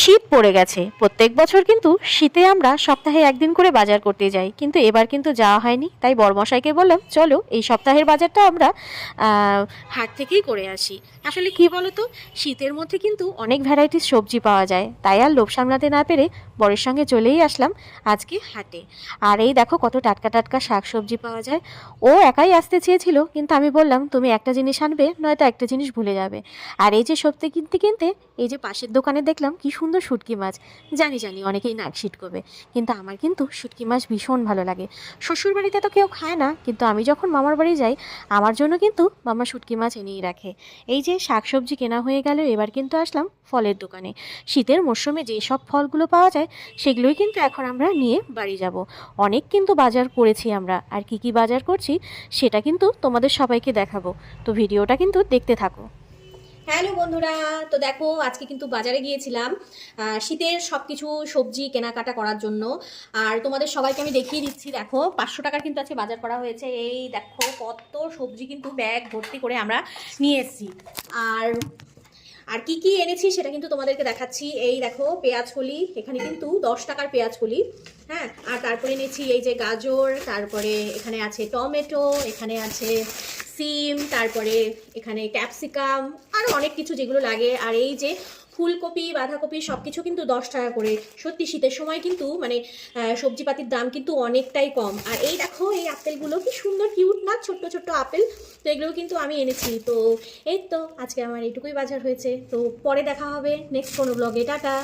শীত পড়ে গেছে। প্রত্যেক বছর কিন্তু শীতে আমরা সপ্তাহে একদিন করে বাজার করতে যাই, কিন্তু এবার কিন্তু যাওয়া হয়নি। তাই বড়মশাইকে বললাম, চলো এই সপ্তাহের বাজারটা আমরা হাট থেকেই করে আসি। আসলে কি বলো তো, শীতের মধ্যে কিন্তু অনেক ভ্যারাইটিস সবজি পাওয়া যায়, তাই আর লোভ সামলাতে না পেরে বরের সঙ্গে চলেই আসলাম আজকে হাটে। আর এই দেখো কত টাটকা টাটকা শাক সবজি পাওয়া যায়। ও একাই আসতে চেয়েছিল, কিন্তু আমি বললাম তুমি একটা জিনিস আনবে, নয়তো একটা জিনিস ভুলে যাবে। আর এই যে সবজি কিনতে কিনতে এই যে পাশের দোকানে দেখলাম কি সুন্দর শুটকি মাছ। জানি জানি অনেকেই নাক ছিটকবে, কিন্তু আমার কিন্তু শুটকি মাছ ভীষণ ভালো লাগে। শ্বশুর বাড়িতে তো কেউ খায় না, কিন্তু আমি যখন মামার বাড়ি যাই আমার জন্য কিন্তু মামা শুটকি মাছ এনেই রাখে। এই যে শাকসবজি কেনা হয়ে গেল, এবার কিন্তু আসলাম ফলের দোকানে। শীতের মরশুমে যে সব ফলগুলো পাওয়া যায় সেগুলোই কিন্তু এখন আমরা নিয়ে বাড়ি যাব। অনেক কিন্তু বাজার করেছি আমরা, আর কি কি বাজার করছি সেটা কিন্তু তোমাদের সবাইকে দেখাবো। তো ভিডিওটা কিন্তু দেখতে থাকো। হ্যালো বন্ধুরা, তো দেখো আজকে কিন্তু বাজারে গিয়েছিলাম শীতের সব কিছু সবজি কেনাকাটা করার জন্য। আর তোমাদের সবাইকে আমি দেখিয়ে দিচ্ছি, দেখো 500 টাকার কিন্তু আজকে বাজার করা হয়েছে। এই দেখো কত সবজি কিন্তু ব্যাগ ভর্তি করে আমরা নিয়ে এসেছি। আর আর কি কি এনেছি সেটা কিন্তু তোমাদেরকে দেখাচ্ছি। এই দেখো পেঁয়াজ কলি, এখানে কিন্তু 10 টাকার পেঁয়াজ কলি। হ্যাঁ, আর তারপরে এনেছি এই যে গাজর, তারপরে এখানে আছে টমেটো, এখানে আছে সিম, তারপরে এখানে ক্যাপসিকাম, আরও অনেক কিছু যেগুলো লাগে। আর এই যে ফুলকপি, বাঁধাকপি সব কিছু কিন্তু 10 টাকা করে। সত্যি শীতের সময় কিন্তু মানে সবজিপাতির দাম কিন্তু অনেকটাই কম। আর এই দেখো এই আপেলগুলো কি সুন্দর কিউট না, ছোট্ট ছোট্ট আপেল। তো এগুলো কিন্তু আমি এনেছি। তো এই তো আজকে আমার এইটুকুই বাজার হয়েছে। তো পরে দেখা হবে নেক্সট কোনো ব্লগে। টাটা।